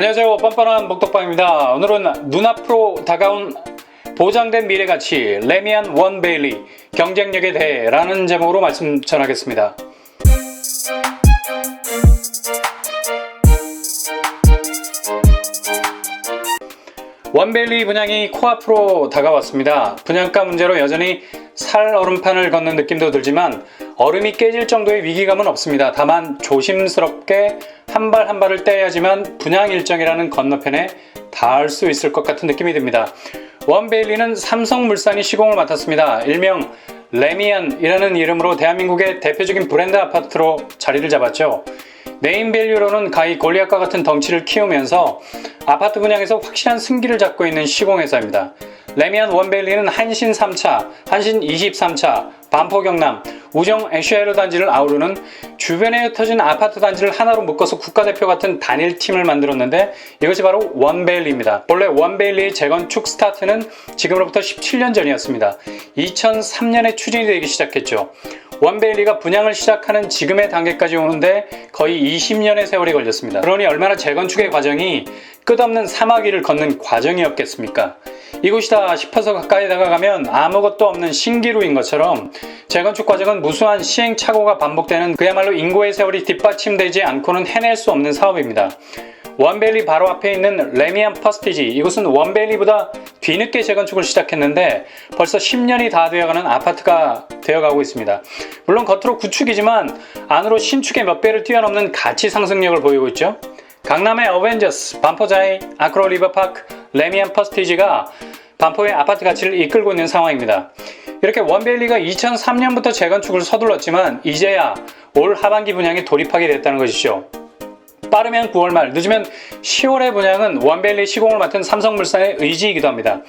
안녕하세요. 뻔뻔한 목독방입니다. 오늘은 눈앞으로 다가온 보장된 미래가치 레미안 원 베일리 경쟁력에 대해 라는 제목으로 말씀 전하겠습니다. 원 베일리 분양이 코앞으로 다가왔습니다. 분양가 문제로 여전히 살 얼음판을 걷는 느낌도 들지만 얼음이 깨질 정도의 위기감은 없습니다. 다만 조심스럽게 한 발 한 발을 떼야지만 분양 일정이라는 건너편에 닿을 수 있을 것 같은 느낌이 듭니다. 원 베일리는 삼성물산이 시공을 맡았습니다. 일명 레미안이라는 이름으로 대한민국의 대표적인 브랜드 아파트로 자리를 잡았죠. 네임밸류로는 가히 골리앗과 같은 덩치를 키우면서 아파트 분양에서 확실한 승기를 잡고 있는 시공회사입니다. 레미안 원 베일리는 한신 3차, 한신 23차, 반포 경남, 우정 애쉬에르 단지를 아우르는 주변에 흩어진 아파트 단지를 하나로 묶어서 국가대표 같은 단일팀을 만들었는데 이것이 바로 원 베일리입니다. 본래 원 베일리의 재건축 스타트는 지금으로부터 17년 전이었습니다. 2003년에 추진이 되기 시작했죠. 원 베일리가 분양을 시작하는 지금의 단계까지 오는데 거의 20년의 세월이 걸렸습니다. 그러니 얼마나 재건축의 과정이 끝없는 사마귀를 걷는 과정이었겠습니까? 이곳이다 싶어서 가까이 다가가면 아무것도 없는 신기루인 것처럼 재건축 과정은 무수한 시행착오가 반복되는 그야말로 인고의 세월이 뒷받침되지 않고는 해낼 수 없는 사업입니다. 원베일리 바로 앞에 있는 레미안 퍼스티지, 이곳은 원베일리보다 뒤늦게 재건축을 시작했는데 벌써 10년이 다 되어가는 아파트가 되어가고 있습니다. 물론 겉으로 구축이지만 안으로 신축의 몇 배를 뛰어넘는 가치 상승력을 보이고 있죠. 강남의 어벤져스, 반포자이, 아크로 리버파크, 레미안 퍼스티지가 반포의 아파트 가치를 이끌고 있는 상황입니다. 이렇게 원베일리가 2003년부터 재건축을 서둘렀지만 이제야 올 하반기 분양에 돌입하게 됐다는 것이죠. 빠르면 9월 말, 늦으면 10월의 분양은 원베일리 시공을 맡은 삼성물산의 의지이기도 합니다.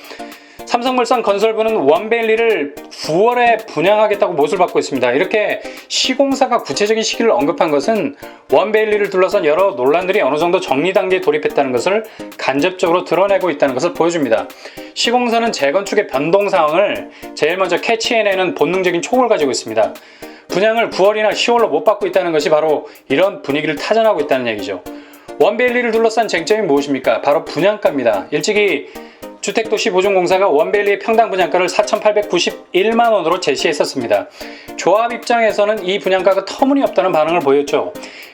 삼성물산 건설부는 원베일리를 9월에 분양하겠다고 못을 받고 있습니다. 이렇게 시공사가 구체적인 시기를 언급한 것은 원베일리를 둘러싼 여러 논란들이 어느 정도 정리 단계에 돌입했다는 것을 간접적으로 드러내고 있다는 것을 보여줍니다. 시공사는 재건축의 변동 상황을 제일 먼저 캐치해내는 본능적인 촉을 가지고 있습니다. 분양을 9월이나 10월로 못 받고 있다는 것이 바로 이런 분위기를 타전하고 있다는 얘기죠. 원베일리를 둘러싼 쟁점이 무엇입니까? 바로 분양가입니다. 일찍이 주택도시보증공사가 원베일리의 평당 분양가를 4,891만원으로 제시했었습니다. 조합 입장에서는 이 분양가가 터무니없다는 반응을 보였죠.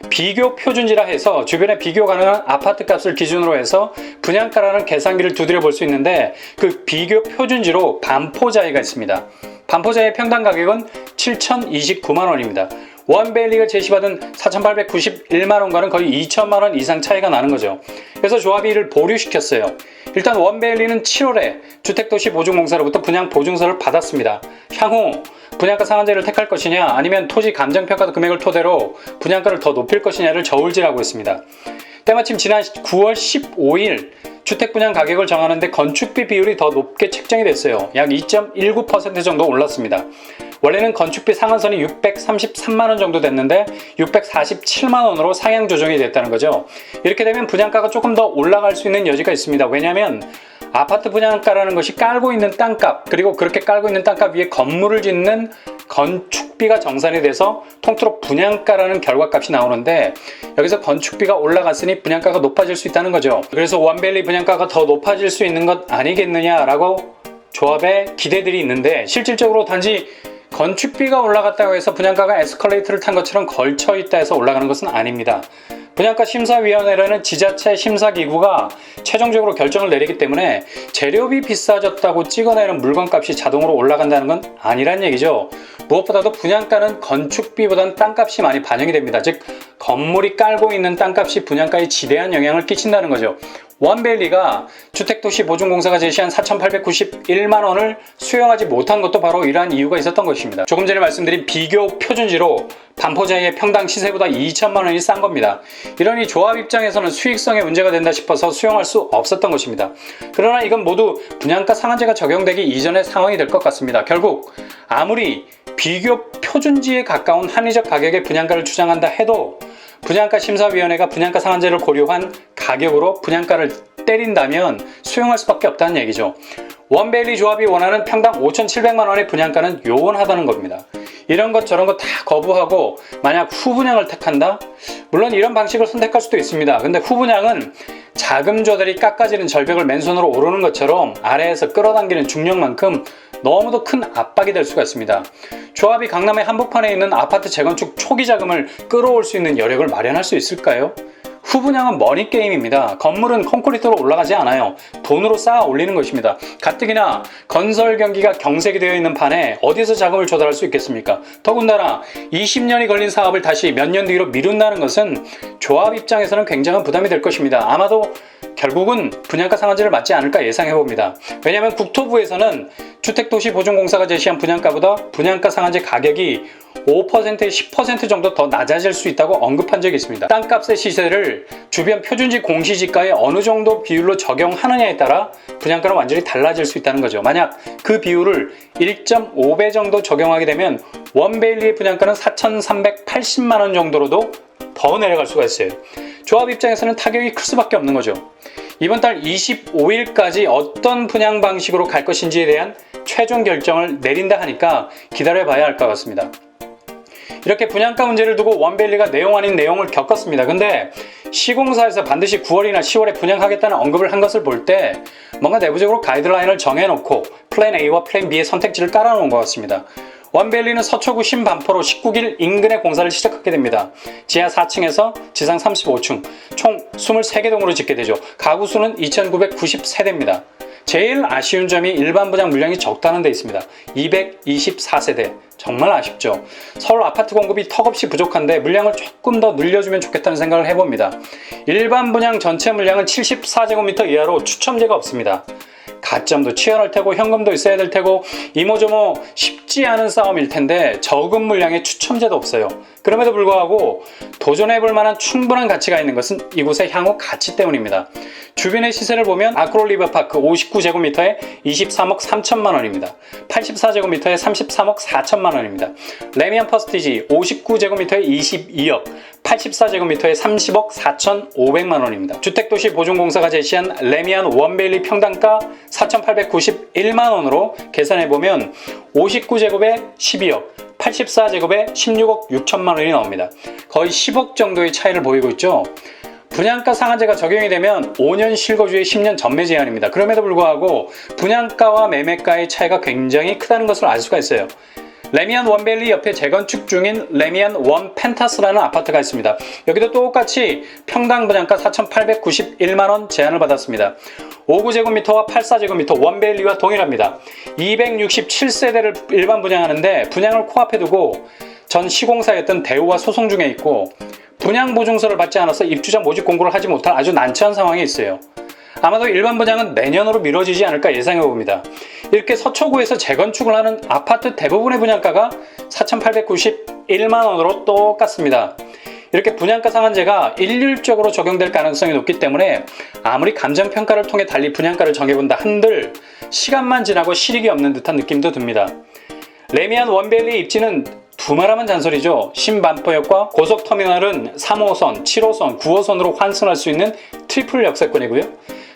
비교 표준지라 해서 주변에 비교 가능한 아파트 값을 기준으로 해서 분양가라는 계산기를 두드려 볼 수 있는데 그 비교 표준지로 반포자이가 있습니다. 반포자이의 평당 가격은 7,029만원입니다. 원베일리가 제시받은 4,891만원과는 거의 2천만원 이상 차이가 나는 거죠. 그래서 조합이 이를 보류시켰어요. 일단 원베일리는 7월에 주택도시보증공사로부터 분양 보증서를 받았습니다. 향후 분양가 상한제를 택할 것이냐 아니면 토지 감정평가 금액을 토대로 분양가를 더 높일 것이냐를 저울질하고 있습니다. 때마침 지난 9월 15일 주택분양 가격을 정하는데 건축비 비율이 더 높게 책정이 됐어요. 약 2.19% 정도 올랐습니다. 원래는 건축비 상한선이 633만원 정도 됐는데 647만원으로 상향 조정이 됐다는 거죠. 이렇게 되면 분양가가 조금 더 올라갈 수 있는 여지가 있습니다. 왜냐하면 아파트 분양가라는 것이 깔고 있는 땅값, 그리고 그렇게 깔고 있는 땅값 위에 건물을 짓는 건축비가 정산이 돼서 통틀어 분양가라는 결과값이 나오는데 여기서 건축비가 올라갔으니 분양가가 높아질 수 있다는 거죠. 그래서 원베일리 분양가가 더 높아질 수 있는 것 아니겠느냐라고 조합의 기대들이 있는데 실질적으로 단지 건축비가 올라갔다고 해서 분양가가 에스컬레이터를 탄 것처럼 걸쳐있다 해서 올라가는 것은 아닙니다. 분양가 심사위원회라는 지자체 심사기구가 최종적으로 결정을 내리기 때문에 재료비 비싸졌다고 찍어내는 물건값이 자동으로 올라간다는 건 아니란 얘기죠. 무엇보다도 분양가는 건축비보다는 땅값이 많이 반영이 됩니다. 즉 건물이 깔고 있는 땅값이 분양가에 지대한 영향을 끼친다는 거죠. 원베일리가 주택도시보증공사가 제시한 4,891만원을 수용하지 못한 것도 바로 이러한 이유가 있었던 것입니다. 조금 전에 말씀드린 비교 표준지로 반포자이의 평당 시세보다 2천만원이 싼 겁니다. 이러니 조합 입장에서는 수익성에 문제가 된다 싶어서 수용할 수 없었던 것입니다. 그러나 이건 모두 분양가 상한제가 적용되기 이전의 상황이 될 것 같습니다. 결국 아무리 비교 표준지에 가까운 합리적 가격의 분양가를 주장한다 해도 분양가 심사위원회가 분양가 상한제를 고려한 가격으로 분양가를 때린다면 수용할 수밖에 없다는 얘기죠. 원베일리 조합이 원하는 평당 5,700만원의 분양가는 요원하다는 겁니다. 이런 것 저런 것 다 거부하고 만약 후분양을 택한다? 물론 이런 방식을 선택할 수도 있습니다. 근데 후분양은 자금 조달이 깎아지는 절벽을 맨손으로 오르는 것처럼 아래에서 끌어당기는 중력만큼 너무도 큰 압박이 될 수가 있습니다. 조합이 강남의 한복판에 있는 아파트 재건축 초기 자금을 끌어올 수 있는 여력을 마련할 수 있을까요? 후분양은 머니 게임입니다. 건물은 콘크리트로 올라가지 않아요. 돈으로 쌓아 올리는 것입니다. 가뜩이나 건설 경기가 경색이 되어 있는 판에 어디서 자금을 조달할 수 있겠습니까? 더군다나 20년이 걸린 사업을 다시 몇 년 뒤로 미룬다는 것은 조합 입장에서는 굉장한 부담이 될 것입니다. 아마도 결국은 분양가 상한제를 맞지 않을까 예상해봅니다. 왜냐하면 국토부에서는 주택도시보증공사가 제시한 분양가보다 분양가 상한제 가격이 5%에 10% 정도 더 낮아질 수 있다고 언급한 적이 있습니다. 땅값의 시세를 주변 표준지 공시지가에 어느 정도 비율로 적용하느냐에 따라 분양가는 완전히 달라질 수 있다는 거죠. 만약 그 비율을 1.5배 정도 적용하게 되면 원베일리의 분양가는 4,380만 원 정도로도 더 내려갈 수가 있어요. 조합 입장에서는 타격이 클 수밖에 없는 거죠. 이번 달 25일까지 어떤 분양 방식으로 갈 것인지에 대한 최종 결정을 내린다 하니까 기다려봐야 할 것 같습니다. 이렇게 분양가 문제를 두고 원베일리가 내용 아닌 내용을 겪었습니다. 근데 시공사에서 반드시 9월이나 10월에 분양하겠다는 언급을 한 것을 볼 때 뭔가 내부적으로 가이드라인을 정해놓고 플랜 A와 플랜 B의 선택지를 깔아놓은 것 같습니다. 원베일리는 서초구 신반포로 19길 인근에 공사를 시작하게 됩니다. 지하 4층에서 지상 35층, 총 23개 동으로 짓게 되죠. 가구 수는 2,990세대입니다. 제일 아쉬운 점이 일반 분양 물량이 적다는 데 있습니다. 224세대. 정말 아쉽죠. 서울 아파트 공급이 턱없이 부족한데 물량을 조금 더 늘려주면 좋겠다는 생각을 해봅니다. 일반 분양 전체 물량은 74제곱미터 이하로 추첨제가 없습니다. 가점도 치열할 테고 현금도 있어야 될 테고 이모저모 쉽지 않은 싸움일 텐데 적은 물량에 추첨제도 없어요. 그럼에도 불구하고 도전해볼 만한 충분한 가치가 있는 것은 이곳의 향후 가치 때문입니다. 주변의 시세를 보면 아크롤 리버파크 59제곱미터에 23억 3천만 원입니다. 84제곱미터에 33억 4천만 원입니다. 레미안 퍼스티지 59제곱미터에 22억, 84제곱미터에 30억 4,500만 원입니다. 주택도시보증공사가 제시한 레미안 원베일리 평당가 4,891만 원으로 계산해보면 59제곱에 12억, 84제곱에 16억 6천만 원이 나옵니다. 거의 10억 정도의 차이를 보이고 있죠. 분양가 상한제가 적용이 되면 5년 실거주의 10년 전매 제한입니다. 그럼에도 불구하고 분양가와 매매가의 차이가 굉장히 크다는 것을 알 수가 있어요. 레미안 원베일리 옆에 재건축 중인 레미안 원 펜타스라는 아파트가 있습니다. 여기도 똑같이 평당 분양가 4,891만원 제한을 받았습니다. 59제곱미터와 84제곱미터 원베일리와 동일합니다. 267세대를 일반 분양하는데 분양을 코앞에 두고 전 시공사였던 대우와 소송 중에 있고 분양 보증서를 받지 않아서 입주자 모집 공고를 하지 못할 아주 난처한 상황에 있어요. 아마도 일반 분양은 내년으로 미뤄지지 않을까 예상해 봅니다. 이렇게 서초구에서 재건축을 하는 아파트 대부분의 분양가가 4,891만 원으로 똑같습니다. 이렇게 분양가 상한제가 일률적으로 적용될 가능성이 높기 때문에 아무리 감정평가를 통해 달리 분양가를 정해본다 한들 시간만 지나고 실익이 없는 듯한 느낌도 듭니다. 레미안 원베일리 입지는 두말하면 잔소리죠. 신반포역과 고속터미널은 3호선, 7호선, 9호선으로 환승할 수 있는 트리플 역세권이고요.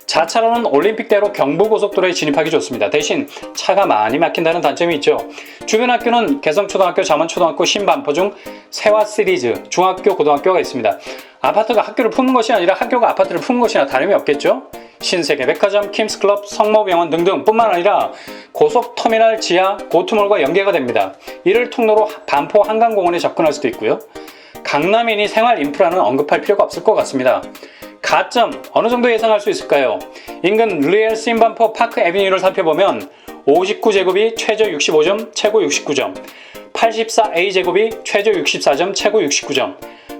자차로는 올림픽대로 경부고속도로에 진입하기 좋습니다. 대신 차가 많이 막힌다는 단점이 있죠. 주변 학교는 개성초등학교, 잠원초등학교, 신반포 중 세화 시리즈, 중학교, 고등학교가 있습니다. 아파트가 학교를 품는 것이 아니라 학교가 아파트를 품는 것이나 다름이 없겠죠. 신세계 백화점, 킴스클럽, 성모병원 등등 뿐만 아니라 고속터미널 지하 고투몰과 연계가 됩니다. 이를 통로로 반포 한강공원에 접근할 수도 있고요. 강남이니 생활 인프라는 언급할 필요가 없을 것 같습니다. 가점 어느 정도 예상할 수 있을까요? 인근 리엘 신반포 파크 애비뉴를 살펴보면 59제곱이 최저 65점, 최고 69점, 84A제곱이 최저 64점, 최고 69점,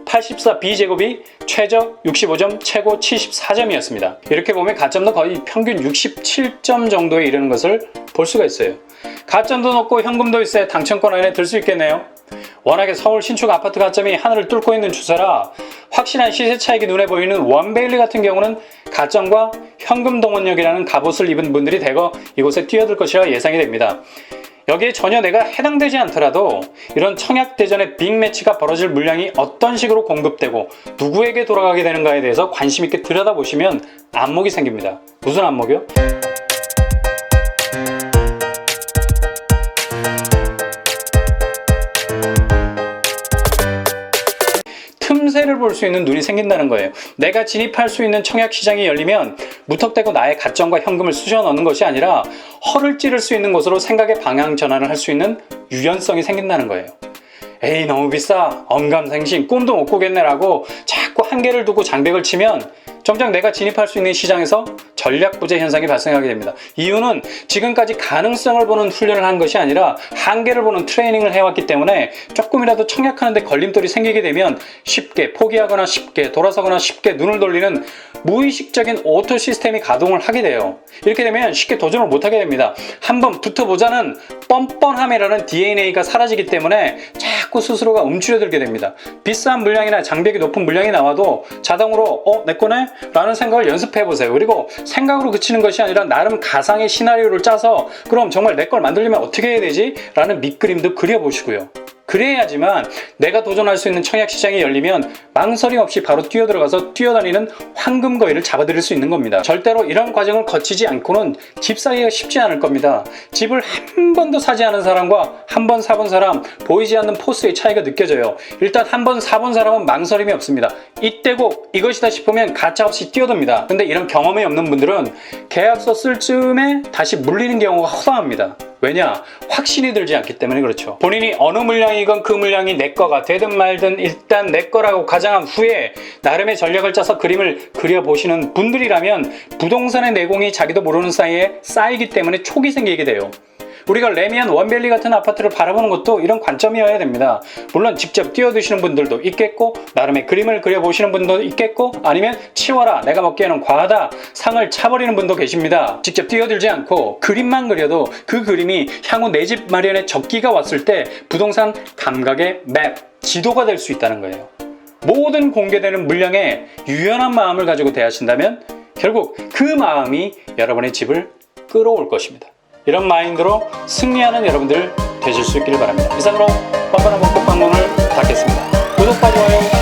84B제곱이 최저 65점, 최고 74점이었습니다. 이렇게 보면 가점도 거의 평균 67점 정도에 이르는 것을 볼 수가 있어요. 가점도 높고 현금도 있어야 당첨권 안에 들 수 있겠네요. 워낙에 서울 신축 아파트 가점이 하늘을 뚫고 있는 추세라 확실한 시세 차익이 눈에 보이는 원베일리 같은 경우는 가점과 현금 동원력이라는 갑옷을 입은 분들이 대거 이곳에 뛰어들 것이라 예상이 됩니다. 여기에 전혀 내가 해당되지 않더라도 이런 청약대전의 빅매치가 벌어질 물량이 어떤 식으로 공급되고 누구에게 돌아가게 되는가에 대해서 관심 있게 들여다보시면 안목이 생깁니다. 무슨 안목이요? 틈새를 볼 수 있는 눈이 생긴다는 거예요. 내가 진입할 수 있는 청약 시장이 열리면 무턱대고 나의 가점과 현금을 쑤셔 넣는 것이 아니라 허를 찌를 수 있는 곳으로 생각의 방향 전환을 할 수 있는 유연성이 생긴다는 거예요. 에이 너무 비싸, 엄감생심, 꿈도 못 꾸겠네라고 자꾸 한계를 두고 장벽을 치면 정작 내가 진입할 수 있는 시장에서 전략 부재 현상이 발생하게 됩니다. 이유는 지금까지 가능성을 보는 훈련을 한 것이 아니라 한계를 보는 트레이닝을 해왔기 때문에 조금이라도 청약하는데 걸림돌이 생기게 되면 쉽게 포기하거나 쉽게 돌아서거나 쉽게 눈을 돌리는 무의식적인 오토 시스템이 가동을 하게 돼요. 이렇게 되면 쉽게 도전을 못하게 됩니다. 한번 붙어보자는 뻔뻔함이라는 DNA가 사라지기 때문에 자꾸 스스로가 움츠려들게 됩니다. 비싼 물량이나 장벽이 높은 물량이 나와도 자동으로 내 거네? 라는 생각을 연습해보세요. 그리고 생각으로 그치는 것이 아니라 나름 가상의 시나리오를 짜서 그럼 정말 내 걸 만들려면 어떻게 해야 되지? 라는 밑그림도 그려보시고요. 그래야지만 내가 도전할 수 있는 청약 시장이 열리면 망설임 없이 바로 뛰어들어가서 뛰어다니는 황금거위를 잡아들일 수 있는 겁니다. 절대로 이런 과정을 거치지 않고는 집 사기가 쉽지 않을 겁니다. 집을 한 번도 사지 않은 사람과 한 번 사본 사람, 보이지 않는 포스의 차이가 느껴져요. 일단 한 번 사본 사람은 망설임이 없습니다. 이때고 이것이다 싶으면 가차없이 뛰어듭니다. 근데 이런 경험이 없는 분들은 계약서 쓸 즈음에 다시 물리는 경우가 허다합니다. 왜냐? 확신이 들지 않기 때문에 그렇죠. 본인이 어느 물량이건 그 물량이 내 거가 되든 말든 일단 내 거라고 가정한 후에 나름의 전략을 짜서 그림을 그려보시는 분들이라면 부동산의 내공이 자기도 모르는 사이에 쌓이기 때문에 촉이 생기게 돼요. 우리가 레미안 원밸리 같은 아파트를 바라보는 것도 이런 관점이어야 됩니다. 물론 직접 뛰어드시는 분들도 있겠고 나름의 그림을 그려보시는 분도 있겠고 아니면 치워라 내가 먹기에는 과하다 상을 차버리는 분도 계십니다. 직접 뛰어들지 않고 그림만 그려도 그 그림이 향후 내 집 마련의 적기가 왔을 때 부동산 감각의 맵, 지도가 될 수 있다는 거예요. 모든 공개되는 물량에 유연한 마음을 가지고 대하신다면 결국 그 마음이 여러분의 집을 끌어올 것입니다. 이런 마인드로 승리하는 여러분들 되실 수 있기를 바랍니다. 이상으로 뻔뻔한 복권 방문을 닫겠습니다. 구독과 좋아요